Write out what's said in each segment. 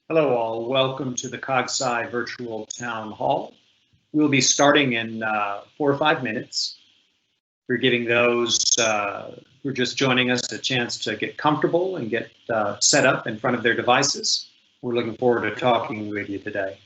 Hello all, welcome to the CogSci Virtual Town Hall. We'll be starting in 4 or 5 minutes. We're giving those who are just joining us a chance to get comfortable and get set up in front of their devices. We're looking forward to talking with you today.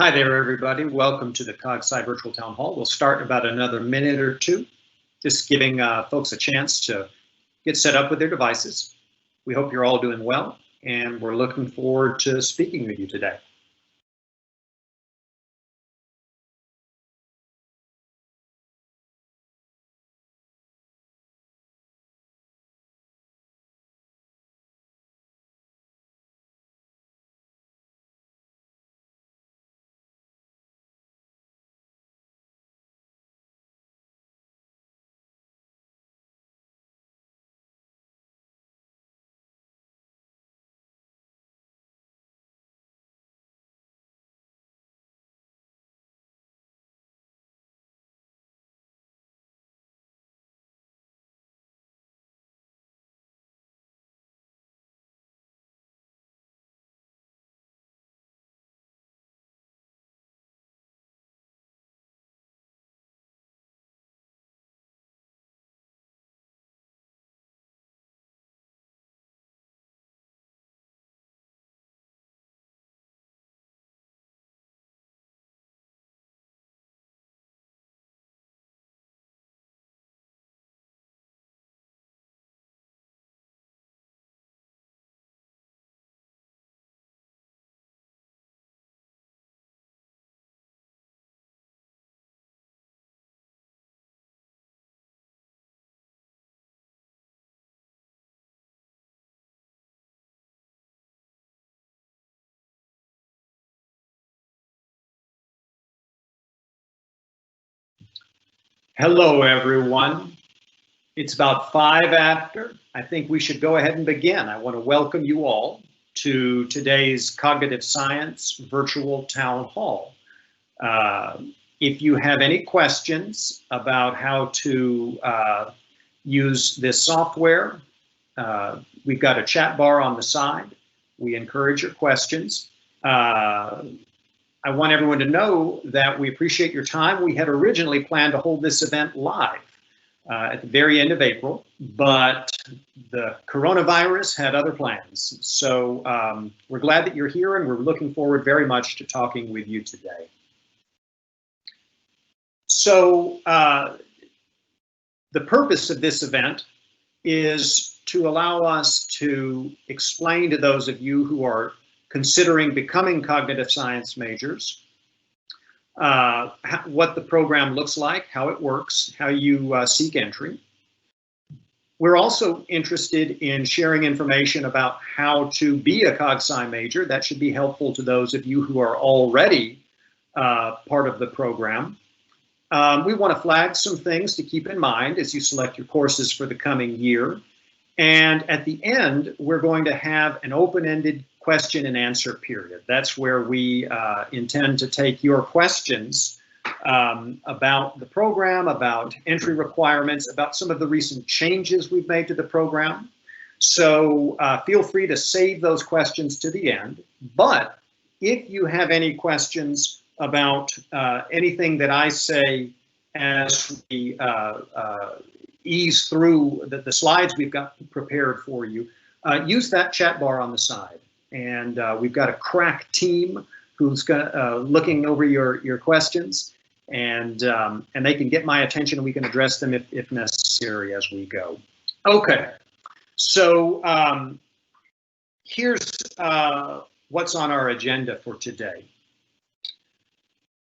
Hi there, everybody. Welcome to the CogSci Virtual Town Hall. We'll start in about another minute or two, just giving folks a chance to get set up with their devices. We hope you're all doing well, and we're looking forward to speaking with you today. Hello, everyone. It's about 5 after. I think we should go ahead and begin. I want to welcome you all to today's Cognitive Science Virtual Town Hall. If you have any questions about how to use this software, we've got a chat bar on the side. We encourage your questions. I want everyone to know that we appreciate your time. We had originally planned to hold this event live at the very end of April, but the coronavirus had other plans. So we're glad that you're here, and we're looking forward very much to talking with you today. So the purpose of this event is to allow us to explain to those of you who are considering becoming cognitive science majors what the program looks like, how it works, how you seek entry. We're also interested in sharing information about how to be a CogSci major. That should be helpful to those of you who are already part of the program. We want to flag some things to keep in mind as you select your courses for the coming year. And at the end, we're going to have an open-ended question and answer period. That's where we intend to take your questions about the program, about entry requirements, about some of the recent changes we've made to the program. So feel free to save those questions to the end. But if you have any questions about anything that I say as we ease through the slides we've got prepared for you, use that chat bar on the side. And we've got a crack team who's looking over your questions, and they can get my attention and we can address them if necessary as we go. Okay, so here's what's on our agenda for today.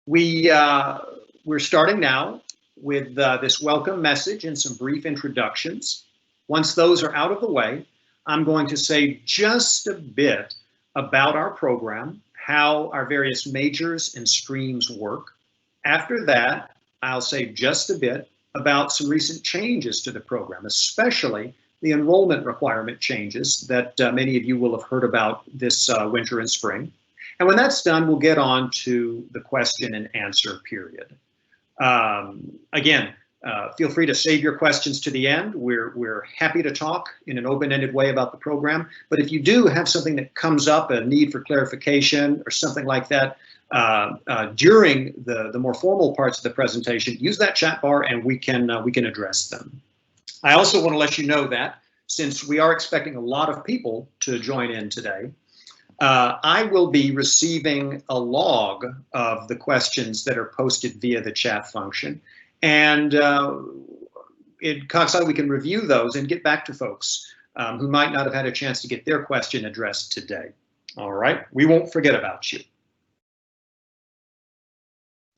We're starting now with this welcome message and some brief introductions. Once those are out of the way, I'm going to say just a bit about our program, how our various majors and streams work. After that, I'll say just a bit about some recent changes to the program, especially the enrollment requirement changes that many of you will have heard about this winter and spring. And when that's done, we'll get on to the question and answer period. Again, feel free to save your questions to the end. We're happy to talk in an open-ended way about the program. But if you do have something that comes up, a need for clarification or something like that, during the more formal parts of the presentation, use that chat bar and we can address them. I also want to let you know that since we are expecting a lot of people to join in today, I will be receiving a log of the questions that are posted via the chat function. And in CogSci, we can review those and get back to folks who might not have had a chance to get their question addressed today. All right, we won't forget about you.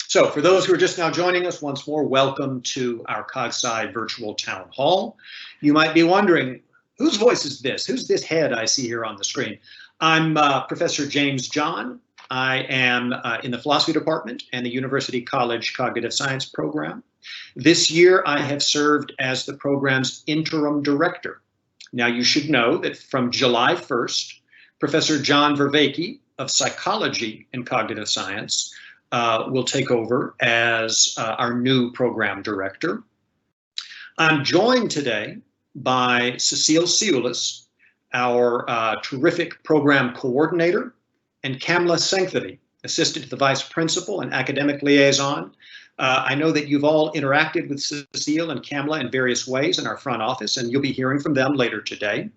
So for those who are just now joining us, once more, welcome to our CogSci virtual town hall. You might be wondering, whose voice is this? Who's this head I see here on the screen? I'm Professor James John. I am in the philosophy department and the University College Cognitive Science program. This year, I have served as the program's interim director. Now, you should know that from July 1st, Professor John Vervaeke of Psychology and Cognitive Science will take over as our new program director. I'm joined today by Cecile Ciulis, our terrific program coordinator, and Kamla Sanctity, assistant to the vice principal and academic liaison. I know that you've all interacted with Cecile and Kamla in various ways in our front office, and you'll be hearing from them later today.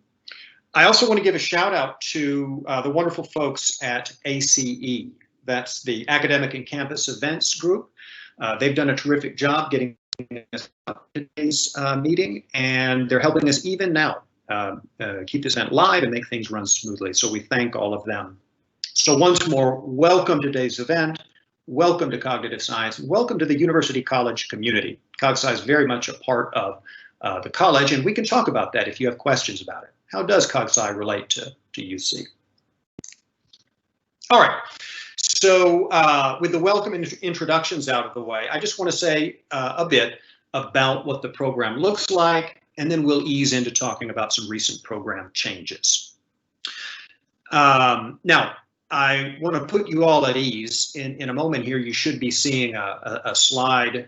I also want to give a shout out to the wonderful folks at ACE. That's the Academic and Campus Events Group. They've done a terrific job getting us up to today's meeting, and they're helping us even now keep this event live and make things run smoothly. So we thank all of them. So once more, welcome to today's event. Welcome to Cognitive Science. And welcome to the University College community. CogSci is very much a part of the college, and we can talk about that if you have questions about it. How does CogSci relate to UC? All right. So with the welcome introductions out of the way, I just want to say a bit about what the program looks like, and then we'll ease into talking about some recent program changes. Now, I want to put you all at ease. In a moment here, you should be seeing a slide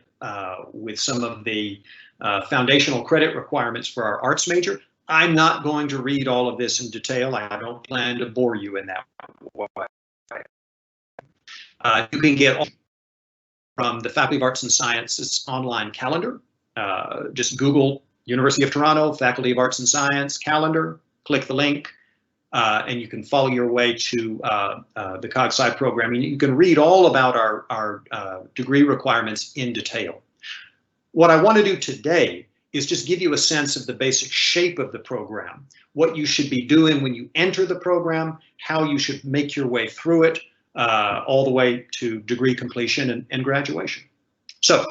with some of the foundational credit requirements for our arts major. I'm not going to read all of this in detail. I don't plan to bore you in that way. You can get all from the Faculty of Arts and Sciences online calendar. Just Google University of Toronto, Faculty of Arts and Science calendar, click the link, and you can follow your way to the CogSci program. You can read all about our degree requirements in detail. What I want to do today is just give you a sense of the basic shape of the program, what you should be doing when you enter the program, how you should make your way through it, all the way to degree completion and graduation. So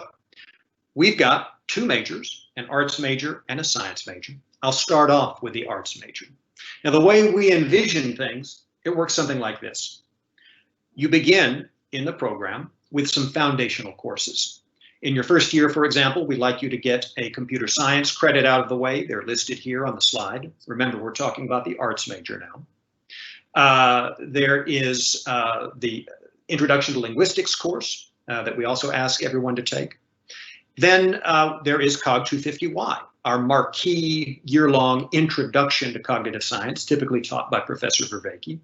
we've got two majors, an arts major and a science major. I'll start off with the arts major. Now, the way we envision things, it works something like this. You begin in the program with some foundational courses. In your first year, for example, we'd like you to get a computer science credit out of the way. They're listed here on the slide. Remember, we're talking about the arts major now. There is the Introduction to Linguistics course that we also ask everyone to take. Then there is COG 250Y, our marquee year-long introduction to cognitive science, typically taught by Professor Vervaeke.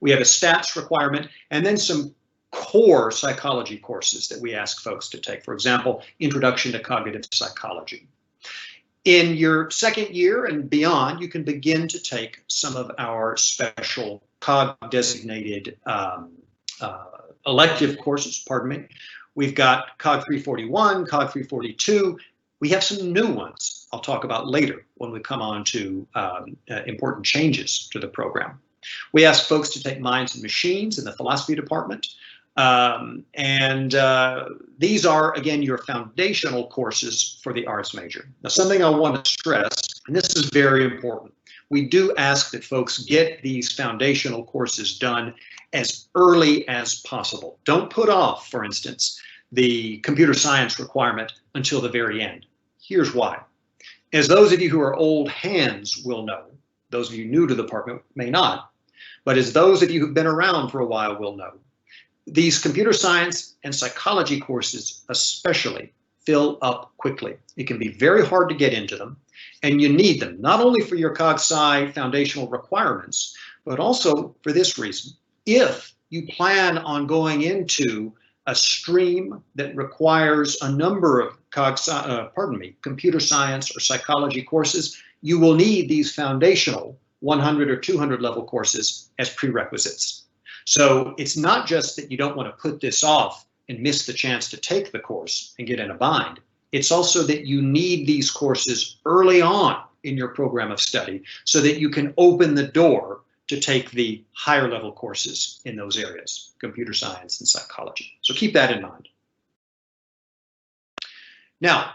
We have a stats requirement, and then some core psychology courses that we ask folks to take. For example, Introduction to Cognitive Psychology. In your second year and beyond, you can begin to take some of our special COG-designated elective courses, pardon me. We've got COG 341, COG 342. We have some new ones I'll talk about later when we come on to important changes to the program. We ask folks to take Minds and Machines in the philosophy department. These are, again, your foundational courses for the arts major. Now, something I want to stress, and this is very important, we do ask that folks get these foundational courses done as early as possible. Don't put off, for instance, the computer science requirement until the very end. Here's why. As those of you who are old hands will know, those of you new to the department may not, but as those of you who've been around for a while will know, these computer science and psychology courses especially fill up quickly. It can be very hard to get into them, and you need them, not only for your CogSci foundational requirements, but also for this reason. If you plan on going into a stream that requires a number of computer science or psychology courses, you will need these foundational 100 or 200 level courses as prerequisites. So it's not just that you don't want to put this off and miss the chance to take the course and get in a bind. It's also that you need these courses early on in your program of study so that you can open the door to take the higher level courses in those areas, computer science and psychology. So keep that in mind. Now,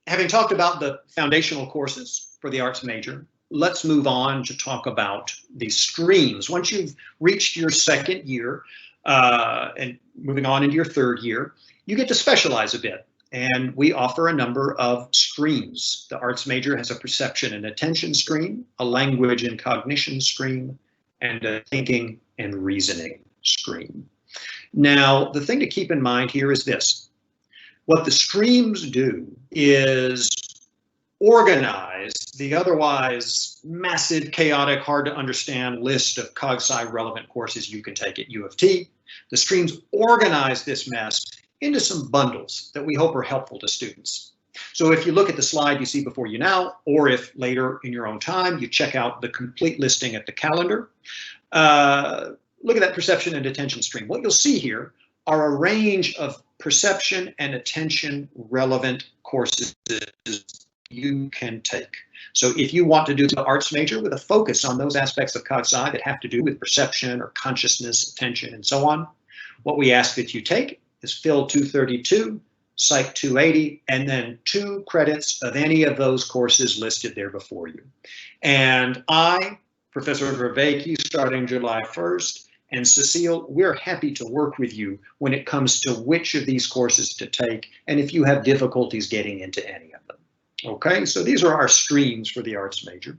having talked about the foundational courses for the arts major, let's move on to talk about the streams. Once you've reached your second year and moving on into your third year, you get to specialize a bit. And we offer a number of streams. The arts major has a perception and attention stream, a language and cognition stream, and a thinking and reasoning stream. Now, the thing to keep in mind here is this. What the streams do is organize the otherwise massive, chaotic, hard to understand list of CogSci relevant courses you can take at U of T. The streams organize this mess into some bundles that we hope are helpful to students. So if you look at the slide you see before you now, or if later in your own time, you check out the complete listing at the calendar, look at that perception and attention stream. What you'll see here are a range of perception and attention relevant courses you can take. So if you want to do the arts major with a focus on those aspects of CogSci that have to do with perception or consciousness, attention, and so on, what we ask that you take is Phil 232, Psych 280, and then 2 credits of any of those courses listed there before you. And I, Professor Vervaeke, starting July 1st, and Cecile, we're happy to work with you when it comes to which of these courses to take, and if you have difficulties getting into any of them. Okay, so these are our streams for the arts major.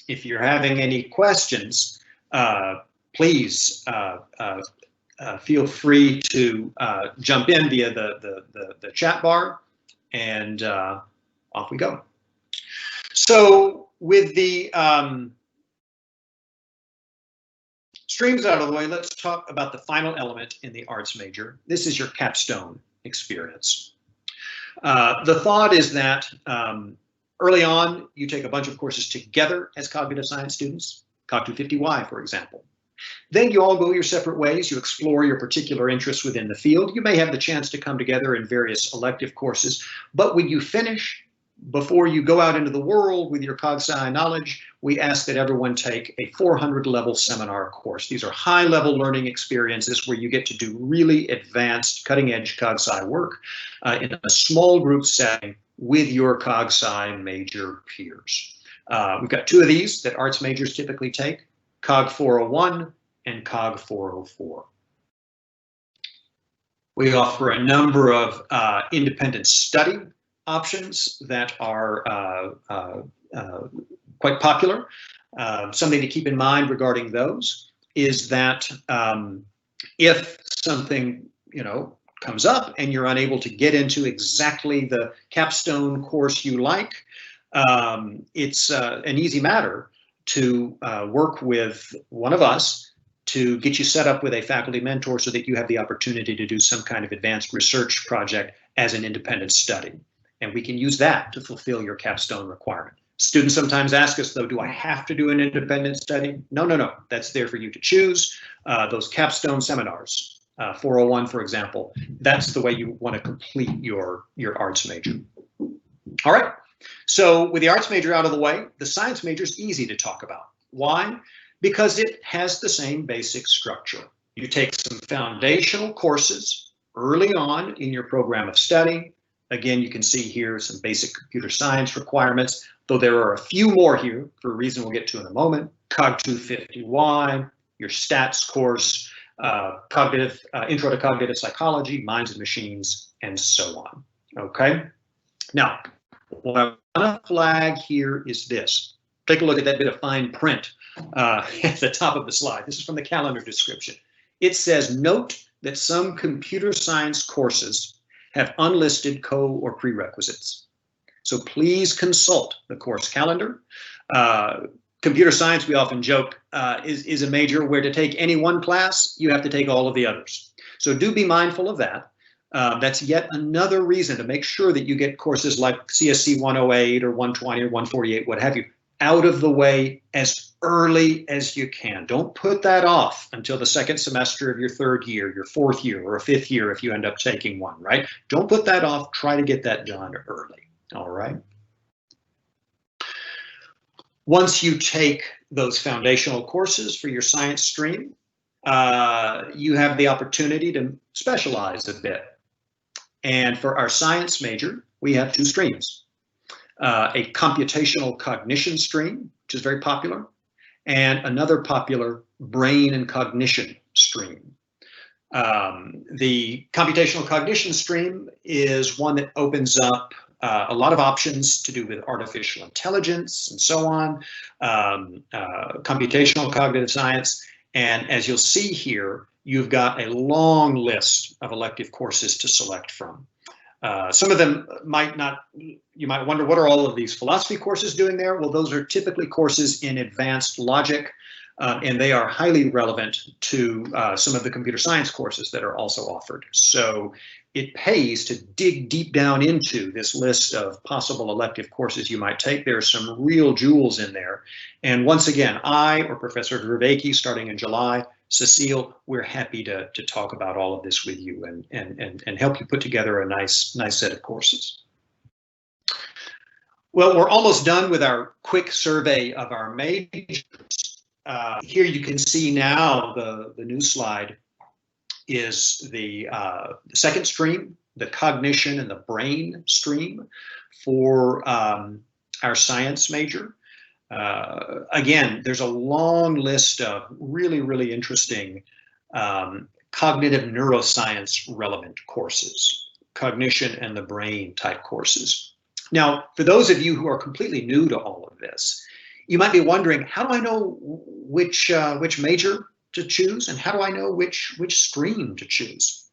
If you're having any questions, please feel free to jump in via the chat bar, and off we go. So with the streams out of the way, let's talk about the final element in the arts major. This is your capstone experience. The thought is that early on, you take a bunch of courses together as cognitive science students, COG 250Y, for example. Then you all go your separate ways. You explore your particular interests within the field. You may have the chance to come together in various elective courses, but when you finish, before you go out into the world with your CogSci knowledge, we ask that everyone take a 400 level seminar course. These are high level learning experiences where you get to do really advanced cutting edge CogSci work in a small group setting with your CogSci major peers. We've got two of these that arts majors typically take, Cog 401 and Cog 404. We offer a number of independent study options that are quite popular. Something to keep in mind regarding those is that if something, comes up and you're unable to get into exactly the capstone course you like, it's an easy matter to work with one of us to get you set up with a faculty mentor so that you have the opportunity to do some kind of advanced research project as an independent study. And we can use that to fulfill your capstone requirement. Students sometimes ask us, though, do I have to do an independent study? No. That's there for you to choose. Those capstone seminars, 401, for example, that's the way you want to complete your arts major. All right. So with the arts major out of the way, the science major is easy to talk about. Why? Because it has the same basic structure. You take some foundational courses early on in your program of study. Again, you can see here some basic computer science requirements, though there are a few more here for a reason we'll get to in a moment. Cog 250Y, your stats course, intro to cognitive psychology, minds and machines, and so on. Okay. Now, what I want to flag here is this. Take a look at that bit of fine print at the top of the slide. This is from the calendar description. It says, note that some computer science courses have unlisted or prerequisites. So please consult the course calendar. Computer science, we often joke, is a major where to take any one class, you have to take all of the others. So do be mindful of that. That's yet another reason to make sure that you get courses like CSC 108 or 120 or 148, what have you, out of the way as early as you can. Don't put that off until the second semester of your third year, your fourth year, or a fifth year if you end up taking one, right? Don't put that off. Try to get that done early. All right. Once you take those foundational courses for your science stream, you have the opportunity to specialize a bit. And for our science major, we have two streams. A computational cognition stream, which is very popular, and another popular brain and cognition stream. The computational cognition stream is one that opens up a lot of options to do with artificial intelligence and so on, computational cognitive science. And as you'll see here, you've got a long list of elective courses to select from. Some of them you might wonder, what are all of these philosophy courses doing there? Well, those are typically courses in advanced logic, and they are highly relevant to some of the computer science courses that are also offered. So it pays to dig deep down into this list of possible elective courses you might take. There are some real jewels in there. And once again, I or Professor Vervaeke, starting in July, Cecile, we're happy to talk about all of this with you and help you put together a nice set of courses. Well, we're almost done with our quick survey of our majors. Here you can see now the new slide is the second stream, the cognition and the brain stream for our science major. Again, there's a long list of really interesting cognitive neuroscience relevant courses, cognition and the brain type courses. Now, for those of you who are completely new to all of this, you might be wondering, how do I know which major to choose, and how do I know which stream to choose?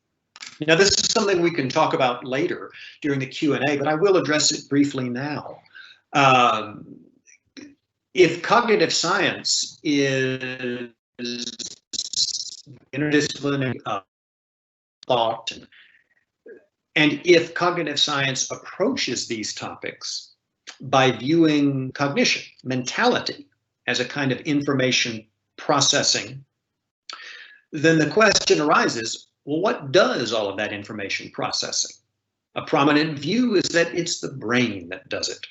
Now, this is something we can talk about later during the Q&A, but I will address it briefly now. If cognitive science is interdisciplinary thought, and if cognitive science approaches these topics by viewing cognition, mentality, as a kind of information processing, then the question arises, well, what does all of that information processing? A prominent view is that it's the brain that does it,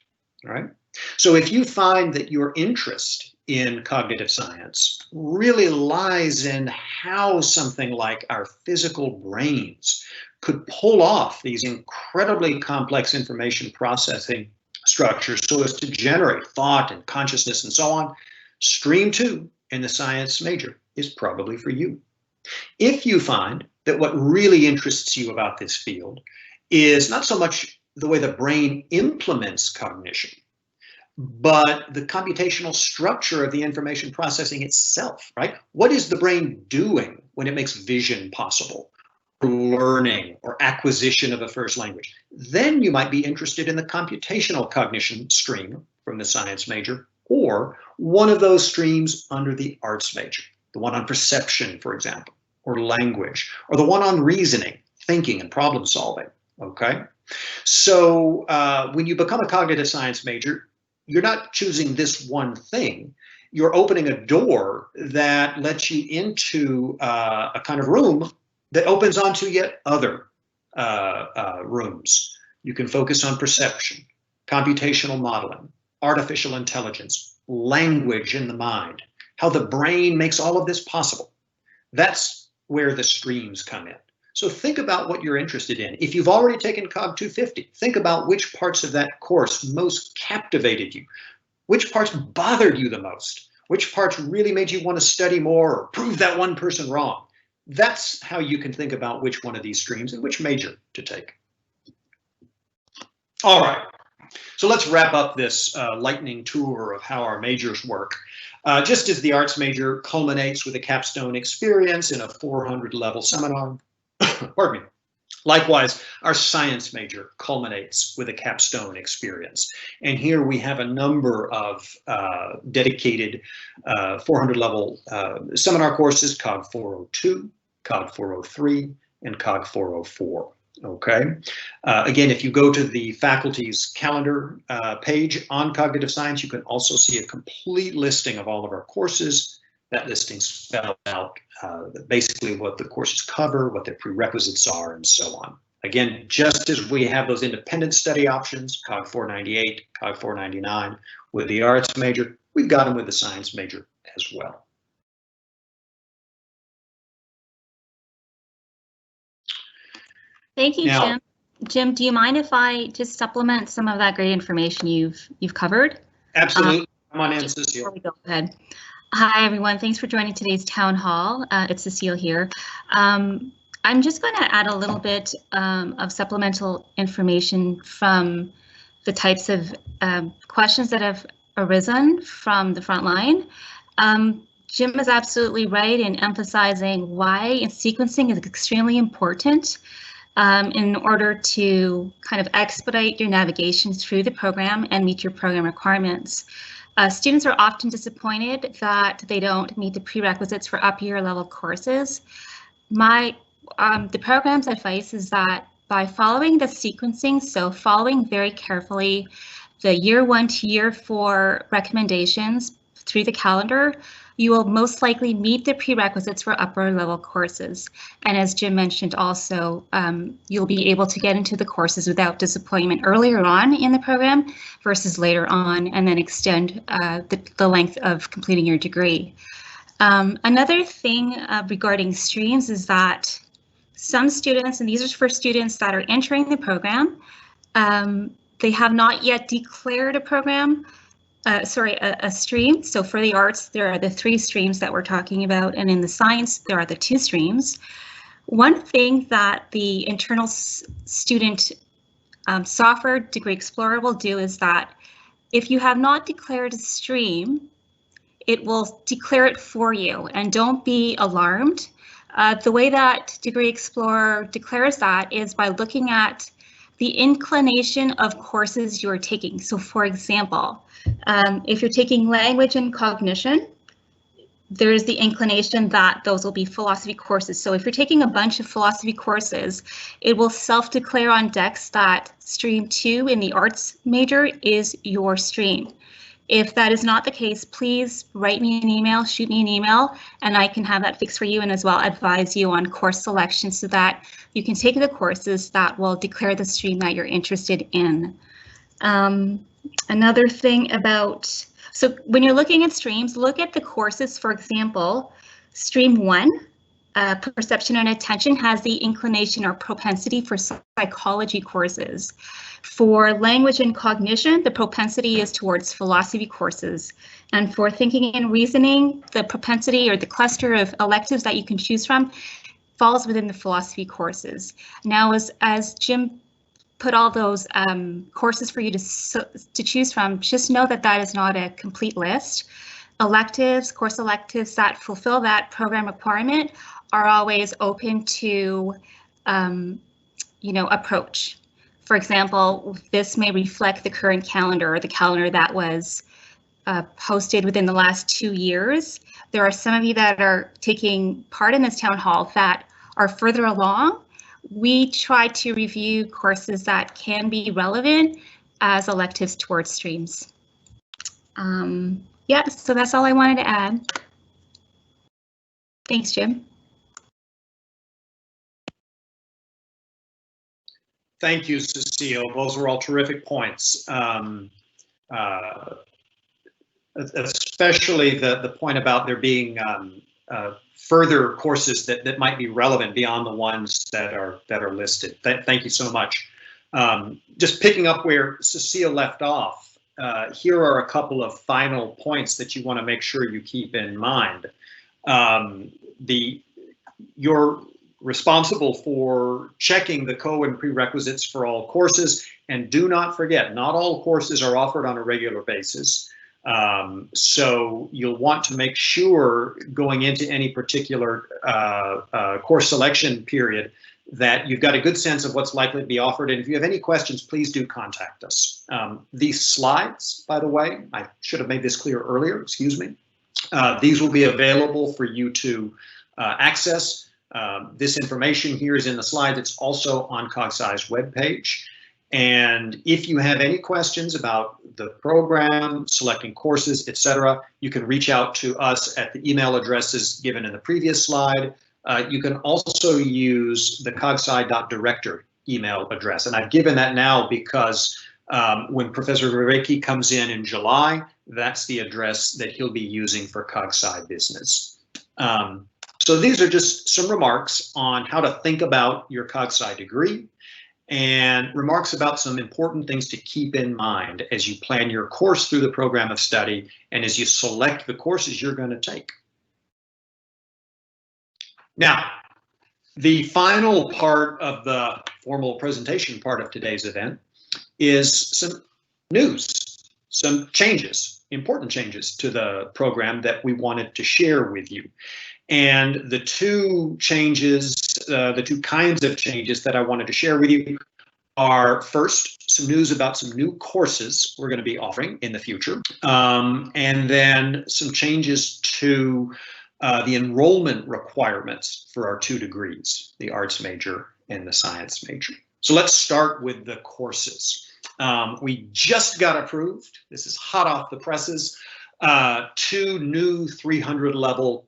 all right? So if you find that your interest in cognitive science really lies in how something like our physical brains could pull off these incredibly complex information processing structures so as to generate thought and consciousness and so on, stream 2 in the science major is probably for you. If you find that what really interests you about this field is not so much the way the brain implements cognition, but the computational structure of the information processing itself, right? What is the brain doing when it makes vision possible, or learning, or acquisition of a first language? Then you might be interested in the computational cognition stream from the science major, or one of those streams under the arts major, the one on perception, for example, or language, or the one on reasoning, thinking, and problem solving, okay? So when you become a cognitive science major, you're not choosing this one thing. You're opening a door that lets you into a kind of room that opens onto yet other rooms. You can focus on perception, computational modeling, artificial intelligence, language in the mind, how the brain makes all of this possible. That's where the streams come in. So think about what you're interested in. If you've already taken Cog 250, think about which parts of that course most captivated you, which parts bothered you the most, which parts really made you want to study more or prove that one person wrong. That's how you can think about which one of these streams and which major to take. All right, so let's wrap up this lightning tour of how our majors work. Just as the arts major culminates with a capstone experience in a 400-level seminar, pardon me. Likewise, our science major culminates with a capstone experience. And here we have a number of dedicated 400-level seminar courses, COG 402, COG 403, and COG 404. Okay. Again, if you go to the faculty's calendar page on cognitive science, you can also see a complete listing of all of our courses. That listing spells out basically what the courses cover, what their prerequisites are, and so on. Again, just as we have those independent study options, COG 498, COG 499, with the arts major, we've got them with the science major as well. Thank you, Jim. Jim, do you mind if I just supplement some of that great information you've covered? Absolutely. Come on in, Cecile. Before we go ahead. Hi, everyone. Thanks for joining today's town hall. It's Cecile here. I'm just going to add a little bit of supplemental information from the types of questions that have arisen from the front line. Jim is absolutely right in emphasizing why sequencing is extremely important in order to kind of expedite your navigation through the program and meet your program requirements. Students are often disappointed that they don't meet the prerequisites for up-year level courses. The program's advice is that by following the sequencing, so following very carefully the year 1 to year 4 recommendations through the calendar, you will most likely meet the prerequisites for upper level courses. And as Jim mentioned also, you'll be able to get into the courses without disappointment earlier on in the program versus later on, and then extend the length of completing your degree. Another thing regarding streams is that some students, and these are for students that are entering the program, they have not yet declared a program. A stream. So for the arts, there are the 3 streams that we're talking about, and in the science, there are the 2 streams. One thing that the internal student software Degree Explorer will do is that if you have not declared a stream, it will declare it for you, and don't be alarmed. The way that Degree Explorer declares that is by looking at the inclination of courses you're taking. So for example, if you're taking language and cognition, there's the inclination that those will be philosophy courses. So if you're taking a bunch of philosophy courses, it will self-declare on DEX that stream 2 in the arts major is your stream. If that is not the case, please write me an email, shoot me an email, and I can have that fixed for you, and as well advise you on course selection so that you can take the courses that will declare the stream that you're interested in. Another thing about, so when you're looking at streams, look at the courses. For example, stream 1, perception and attention, has the inclination or propensity for psychology courses. For language and cognition, the propensity is towards philosophy courses. And for thinking and reasoning, the propensity or the cluster of electives that you can choose from falls within the philosophy courses. Now, as Jim put all those courses for you to choose from, just know that that is not a complete list. Electives, course electives that fulfill that program requirement are always open to, approach. For example, this may reflect the current calendar or the calendar that was posted within the last 2 years. There are some of you that are taking part in this town hall that are further along. We try to review courses that can be relevant as electives towards streams. Yeah, so that's all I wanted to add. Thanks, Jim. Thank you, Cecile. Those were all terrific points. Especially the point about there being further courses that might be relevant beyond the ones that are listed. Thank you so much. Just picking up where Cecile left off, here are a couple of final points that you want to make sure you keep in mind. You're responsible for checking the and prerequisites for all courses, and do not forget, not all courses are offered on a regular basis. So you'll want to make sure going into any particular course selection period that you've got a good sense of what's likely to be offered. And if you have any questions, please do contact us. These slides, by the way, I should have made this clear earlier, excuse me. These will be available for you to access. This information here is in the slides. It's also on CogSci's webpage. And if you have any questions about the program, selecting courses, etc., you can reach out to us at the email addresses given in the previous slide. You can also use the cogsci.director email address. And I've given that now because when Professor Vervaeke comes in July, that's the address that he'll be using for CogSci Business. So these are just some remarks on how to think about your CogSci degree, and remarks about some important things to keep in mind as you plan your course through the program of study and as you select the courses you're going to take. Now, the final part of the formal presentation part of today's event is some news, some changes, important changes to the program that we wanted to share with you. And the two changes, the two kinds of changes that I wanted to share with you are, first, some news about some new courses we're going to be offering in the future, and then some changes to the enrollment requirements for our 2 degrees, the arts major and the science major. So let's start with the courses. We just got approved, this is hot off the presses, 2 new 300 level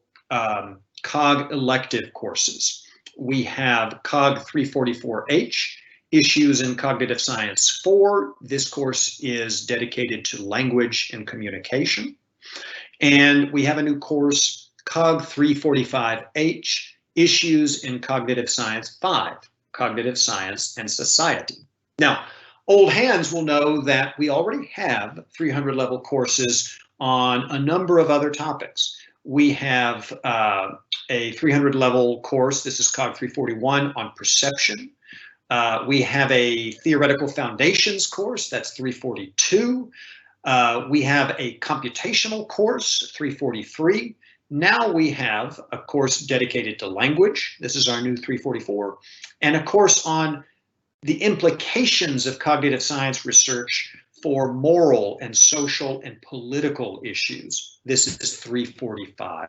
COG elective courses. We have COG 344H, Issues in Cognitive Science 4. This course is dedicated to language and communication. And we have a new course, COG 345H, Issues in Cognitive Science 5, Cognitive Science and Society. Now, old hands will know that we already have 300 level courses on a number of other topics. We have a 300 level course, this is COG 341, on perception. We have a theoretical foundations course, that's 342. We have a computational course, 343. Now we have a course dedicated to language, this is our new 344, and a course on the implications of cognitive science research for moral and social and political issues. This is 345.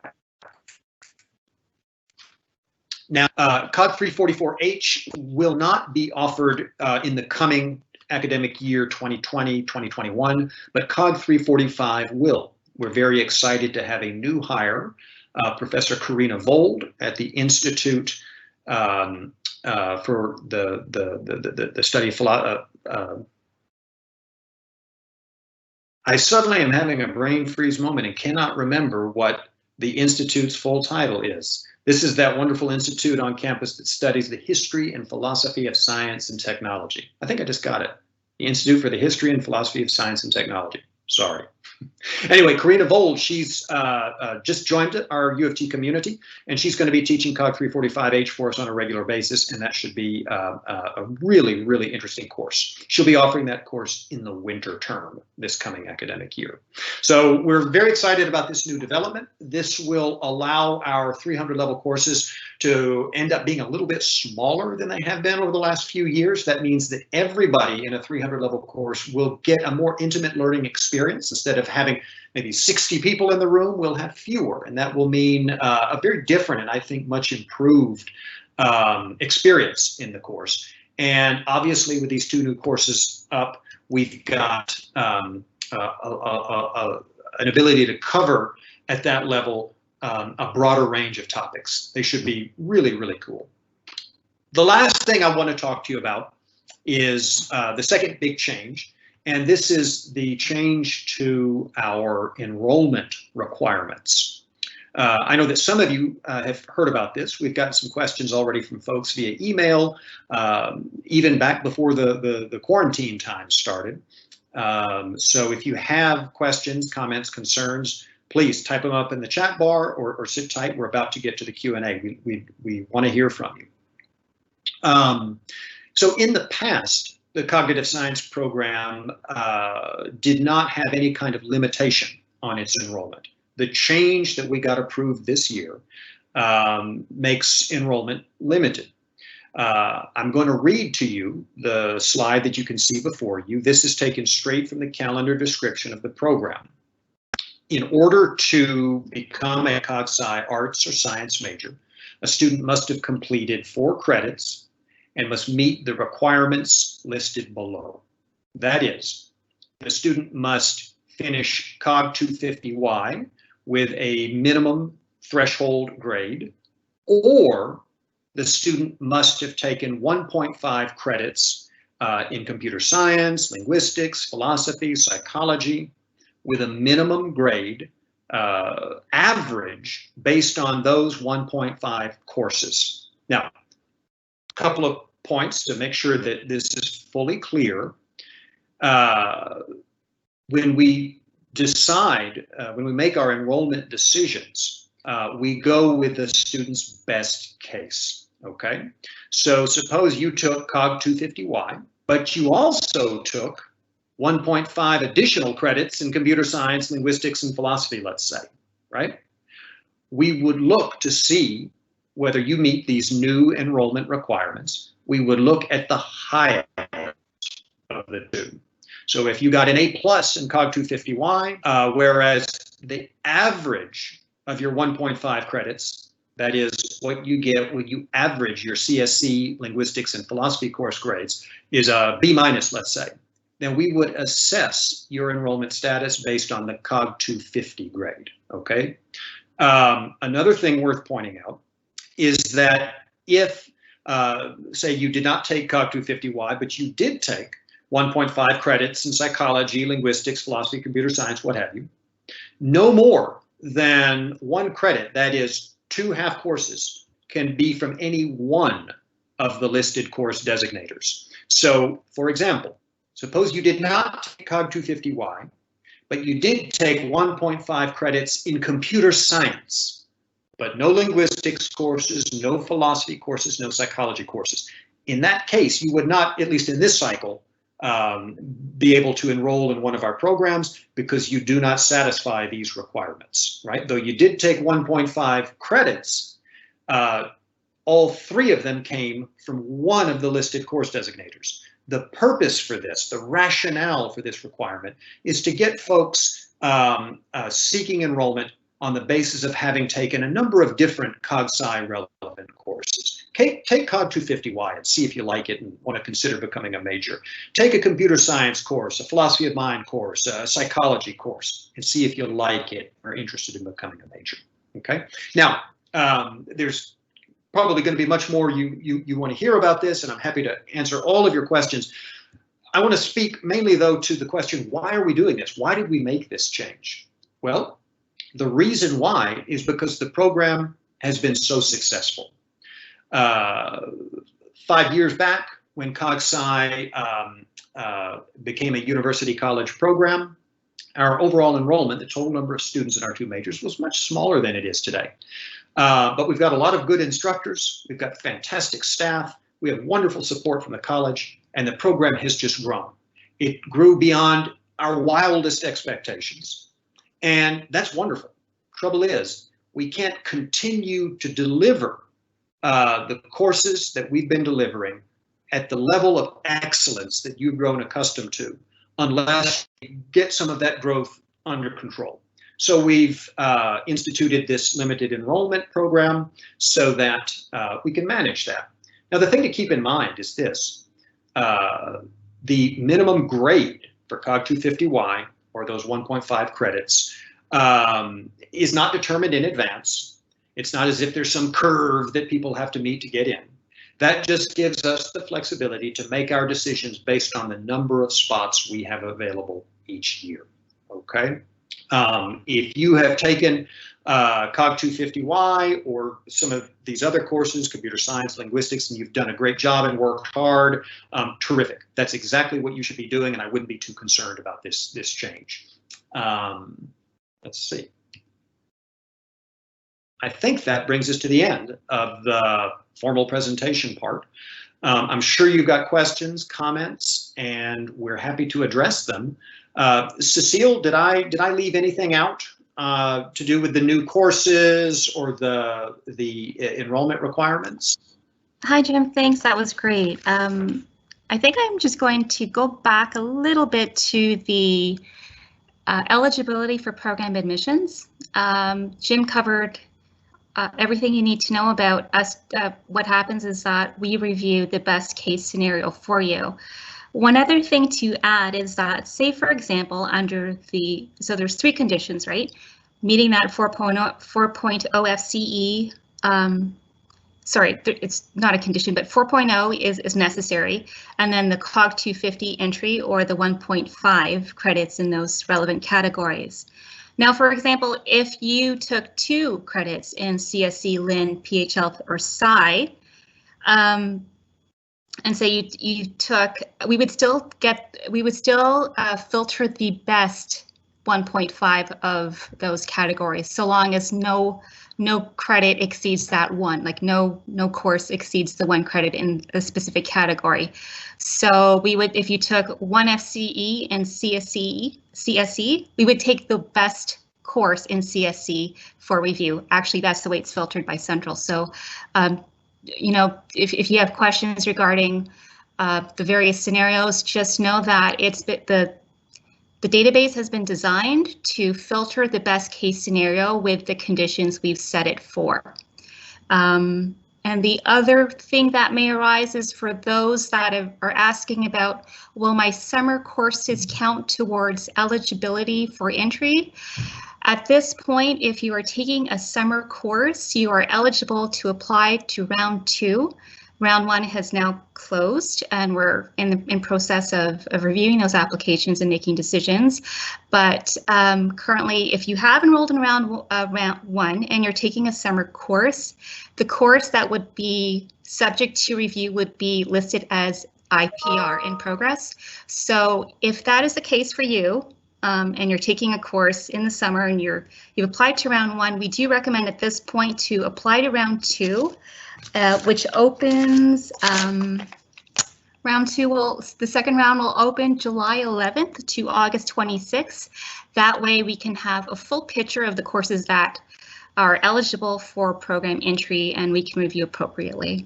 Now, COG 344H will not be offered in the coming academic year 2020-2021, but COG 345 will. We're very excited to have a new hire, Professor Karina Vold at the Institute for the study of I suddenly am having a brain freeze moment and cannot remember what the Institute's full title is. This is that wonderful institute on campus that studies the history and philosophy of science and technology. I think I just got it. The Institute for the History and Philosophy of Science and Technology. Sorry. Anyway, Karina Vold, she's just joined our U of T community, and she's going to be teaching COG 345H for us on a regular basis, and that should be a really, really interesting course. She'll be offering that course in the winter term this coming academic year. So we're very excited about this new development. This will allow our 300 level courses to end up being a little bit smaller than they have been over the last few years. That means that everybody in a 300 level course will get a more intimate learning experience. Instead of having maybe 60 people in the room, we'll have fewer, and that will mean a very different and I think much improved experience in the course. And obviously with these two new courses up, we've got an ability to cover at that level a broader range of topics. They should be really, really cool. The last thing I want to talk to you about is the second big change, and this is the change to our enrollment requirements. I know that some of you have heard about this. We've gotten some questions already from folks via email, even back before the quarantine time started. So if you have questions, comments, concerns, please type them up in the chat bar or sit tight. We're about to get to the Q&A. We want to hear from you. So in the past, the cognitive science program did not have any kind of limitation on its enrollment. The change that we got approved this year makes enrollment limited. I'm going to read to you the slide that you can see before you. This is taken straight from the calendar description of the program. In order to become a CogSci arts or science major, a student must have completed 4 credits and must meet the requirements listed below. That is, the student must finish COG 250Y with a minimum threshold grade, or the student must have taken 1.5 credits in computer science, linguistics, philosophy, psychology, with a minimum grade average based on those 1.5 courses. Now, a couple of points to make sure that this is fully clear. When we decide, when we make our enrollment decisions, we go with the student's best case, okay? So suppose you took COG 250Y, but you also took 1.5 additional credits in computer science, linguistics, and philosophy, let's say, right? We would look to see whether you meet these new enrollment requirements. We would look at the highest of the two. So if you got an A+ in COG 250Y, whereas the average of your 1.5 credits, that is what you get when you average your CSC, linguistics, and philosophy course grades, is a B-, let's say, then we would assess your enrollment status based on the COG 250 grade, okay? Another thing worth pointing out is that if, say, you did not take COG 250Y, but you did take 1.5 credits in psychology, linguistics, philosophy, computer science, what have you, no more than 1 credit, that is 2 half courses, can be from any one of the listed course designators. So, for example, suppose you did not take COG 250Y, but you did take 1.5 credits in computer science, but no linguistics courses, no philosophy courses, no psychology courses. In that case, you would not, at least in this cycle, be able to enroll in one of our programs because you do not satisfy these requirements, right? Though you did take 1.5 credits, all 3 of them came from one of the listed course designators. The purpose for this, the rationale for this requirement, is to get folks seeking enrollment on the basis of having taken a number of different CogSci relevant courses. Take COG 250Y and see if you like it and want to consider becoming a major. Take a computer science course, a philosophy of mind course, a psychology course, and see if you like it or are interested in becoming a major, okay? Now, there's probably going to be much more you want to hear about this, and I'm happy to answer all of your questions. I want to speak mainly, though, to the question, why are we doing this? Why did we make this change? Well, the reason why is because the program has been so successful. 5 years back, when CogSci became a university college program, our overall enrollment, the total number of students in our two majors, was much smaller than it is today. But we've got a lot of good instructors. We've got fantastic staff. We have wonderful support from the college, and the program has just grown. It grew beyond our wildest expectations, and that's wonderful. Trouble is, we can't continue to deliver the courses that we've been delivering at the level of excellence that you've grown accustomed to unless we get some of that growth under control. So we've instituted this limited enrollment program so that we can manage that. Now, the thing to keep in mind is this. The minimum grade for COG 250Y, or those 1.5 credits, is not determined in advance. It's not as if there's some curve that people have to meet to get in. That just gives us the flexibility to make our decisions based on the number of spots we have available each year, okay? If you have taken COG 250Y or some of these other courses, computer science, linguistics, and you've done a great job and worked hard, terrific. That's exactly what you should be doing, and I wouldn't be too concerned about this change. Let's see. I think that brings us to the end of the formal presentation part. I'm sure you've got questions, comments, and we're happy to address them. Cecile, did I leave anything out to do with the new courses or the enrollment requirements? Hi, Jim. Thanks. That was great. I think I'm just going to go back a little bit to the eligibility for program admissions. Jim covered everything you need to know about us. What happens is that we review the best case scenario for you. One other thing to add is that, say, for example, under so there's 3 conditions, right? Meeting that 4.0 FCE, sorry, it's not a condition, but 4.0 is necessary. And then the COG 250 entry or the 1.5 credits in those relevant categories. Now, for example, if you took 2 credits in CSE, LIN, PHL, or Sci, and say you took, we would still filter the best 1.5 of those categories, so long as no credit exceeds that 1, like no course exceeds the 1 credit in a specific category. So we would, if you took 1 FCE and CSE, we would take the best course in CSE for review. Actually, that's the way it's filtered by Central. So, you know, if you have questions regarding the various scenarios, just know that the database has been designed to filter the best case scenario with the conditions we've set it for. And the other thing that may arise is for those that are asking about, will my summer courses count towards eligibility for entry? At this point, if you are taking a summer course, you are eligible to apply to round 2. Round 1 has now closed, and we're in process of reviewing those applications and making decisions. But currently, if you have enrolled in round 1 and you're taking a summer course, the course that would be subject to review would be listed as IPR, in progress. So if that is the case for you, and you're taking a course in the summer and you've applied to round 1, we do recommend at this point to apply to round 2. Which opens, round 2 the second round will open July 11th to August 26th. That way we can have a full picture of the courses that are eligible for program entry and we can review appropriately.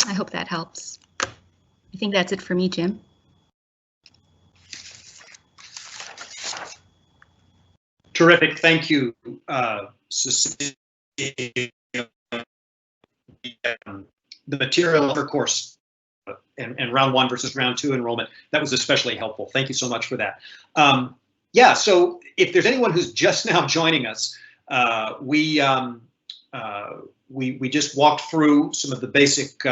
I hope that helps. I think that's it for me, Jim. Terrific, thank you, Cecilia. The material for course and round 1 versus round 2 enrollment, that was especially helpful. Thank you so much for that. Yeah, so if there's anyone who's just now joining us, we just walked through some of the basic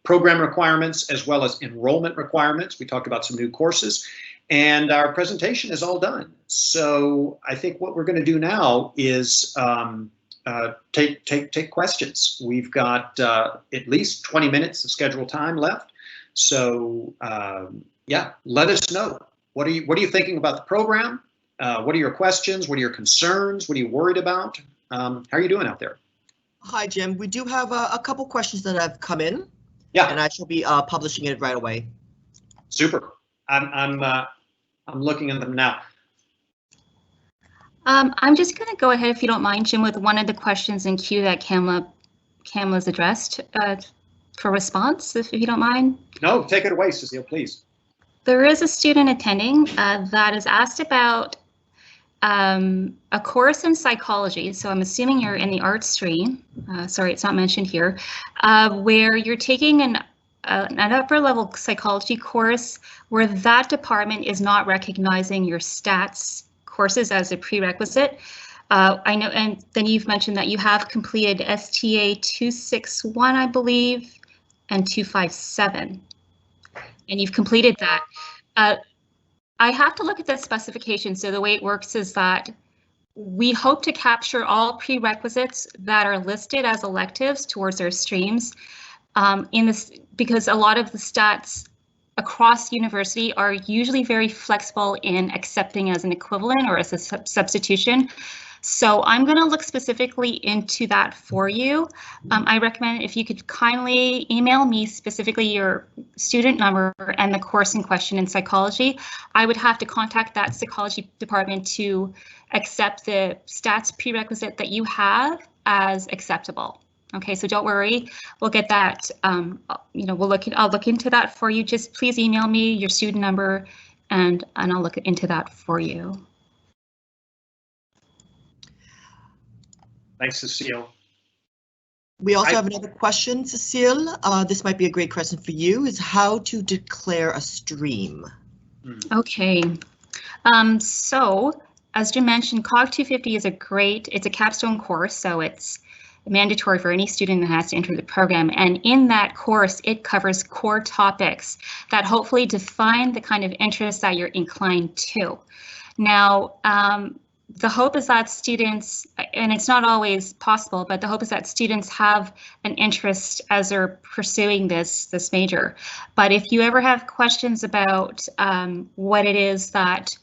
program requirements as well as enrollment requirements. We talked about some new courses, and our presentation is all done. So I think what we're going to do now is take questions. We've got at least 20 minutes of scheduled time left. So yeah, let us know. What are you thinking about the program? What are your questions? What are your concerns? What are you worried about? How are you doing out there? Hi, Jim. We do have a couple questions that have come in. Yeah. And I shall be publishing it right away. Super. I'm looking at them now. I'm just going to go ahead, if you don't mind, Jim, with one of the questions in queue that Kamla's addressed for response, if you don't mind. No, take it away, Cecile, please. There is a student attending that is asked about a course in psychology. So I'm assuming you're in the arts stream. Sorry, it's not mentioned here, where you're taking an upper level psychology course where that department is not recognizing your stats courses as a prerequisite. I know, and then you've mentioned that you have completed STA 261, I believe, and 257, and you've completed that. I have to look at the specification. So the way it works is that we hope to capture all prerequisites that are listed as electives towards our streams in this, because a lot of the stats across university are usually very flexible in accepting as an equivalent or as a substitution. So I'm going to look specifically into that for you. I recommend if you could kindly email me specifically your student number and the course in question in psychology. I would have to contact that psychology department to accept the stats prerequisite that you have as acceptable. Okay, so don't worry, we'll get that. I'll look into that for you. Just please email me your student number, and I'll look into that for you. Thanks, Cecile. We also have another question, Cecile. This might be a great question for you, is how to declare a stream. Okay, so as Jim mentioned, COG 250 is it's a capstone course, so it's mandatory for any student that has to enter the program. And in that course, it covers core topics that hopefully define the kind of interest that you're inclined to. Now, the hope is that students, and it's not always possible, but the hope is that students have an interest as they're pursuing this major. But if you ever have questions about what it is that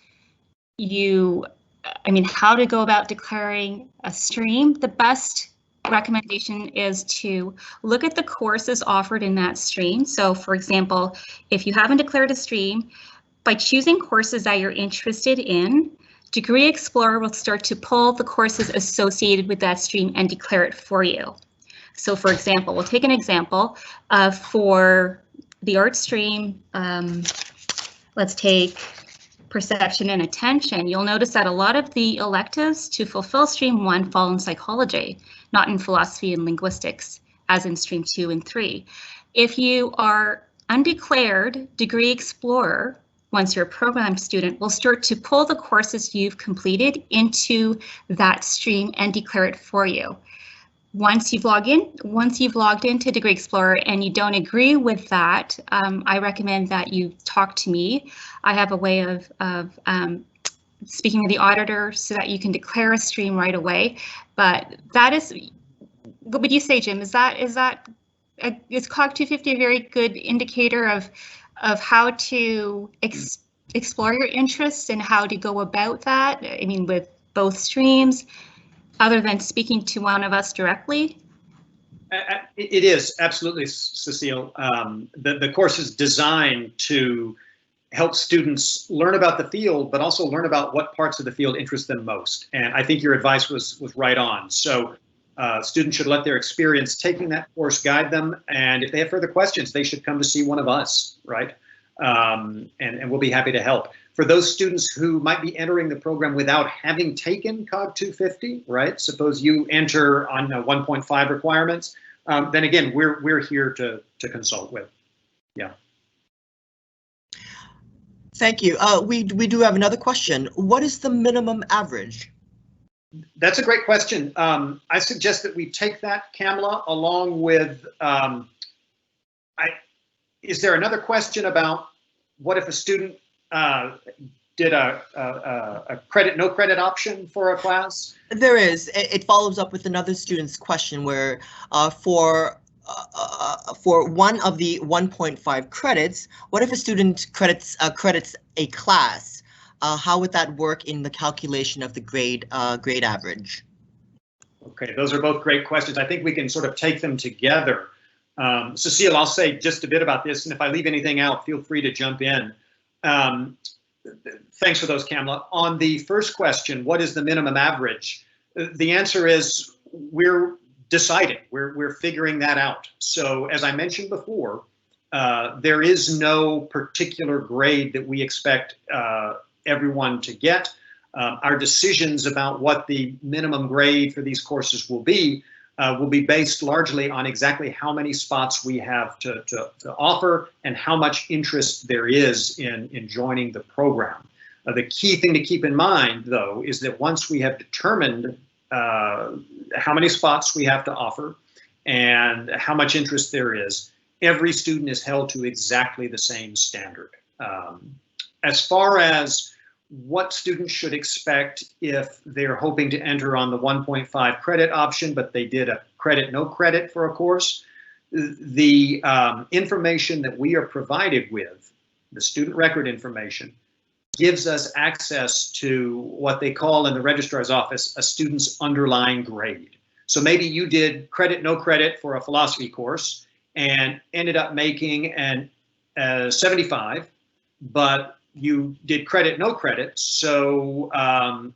how to go about declaring a stream, the best recommendation is to look at the courses offered in that stream. So for example, if you haven't declared a stream, by choosing courses that you're interested in, Degree Explorer will start to pull the courses associated with that stream and declare it for you. So for example, we'll take an example for the art stream. Let's take perception and attention. You'll notice that a lot of the electives to fulfill stream 1 fall in psychology, not in philosophy and linguistics, as in stream 2 and 3. If you are undeclared, Degree Explorer, once you're a program student, will start to pull the courses you've completed into that stream and declare it for you. Once you've logged into Degree Explorer and you don't agree with that, I recommend that you talk to me. I have a way of speaking to the auditor so that you can declare a stream right away. But that is, what would you say, Jim? Is COG 250 a very good indicator of how to explore your interests and how to go about that? I mean, with both streams, other than speaking to one of us directly? It is, absolutely, Cecile. The course is designed to help students learn about the field, but also learn about what parts of the field interest them most. And I think your advice was right on. So students should let their experience taking that course guide them. And if they have further questions, they should come to see one of us, right? And we'll be happy to help. For those students who might be entering the program without having taken COG 250, right? Suppose you enter on 1.5 requirements, then again, we're here to consult with. Yeah. Thank you. We do have another question. What is the minimum average? That's a great question. I suggest that we take that, Kamla, along with Is there another question about what if a student did a credit, no credit option for a class? There is. It follows up with another student's question where for one of the 1.5 credits, what if a student credits a class? How would that work in the calculation of the grade average? Okay, those are both great questions. I think we can sort of take them together. Cecile, I'll say just a bit about this, and if I leave anything out, feel free to jump in. Thanks for those, Kamala. On the first question, what is the minimum average? The answer is we're deciding. We're figuring that out. So as I mentioned before, there is no particular grade that we expect everyone to get. Our decisions about what the minimum grade for these courses will be based largely on exactly how many spots we have to offer and how much interest there is in joining the program. The key thing to keep in mind, though, is that once we have determined how many spots we have to offer and how much interest there is, every student is held to exactly the same standard. As far as what students should expect if they're hoping to enter on the 1.5 credit option, but they did a credit, no credit for a course, the information that we are provided with, the student record information, gives us access to what they call in the registrar's office a student's underlying grade. So maybe you did credit, no credit for a philosophy course and ended up making an 75, but you did credit, no credit, so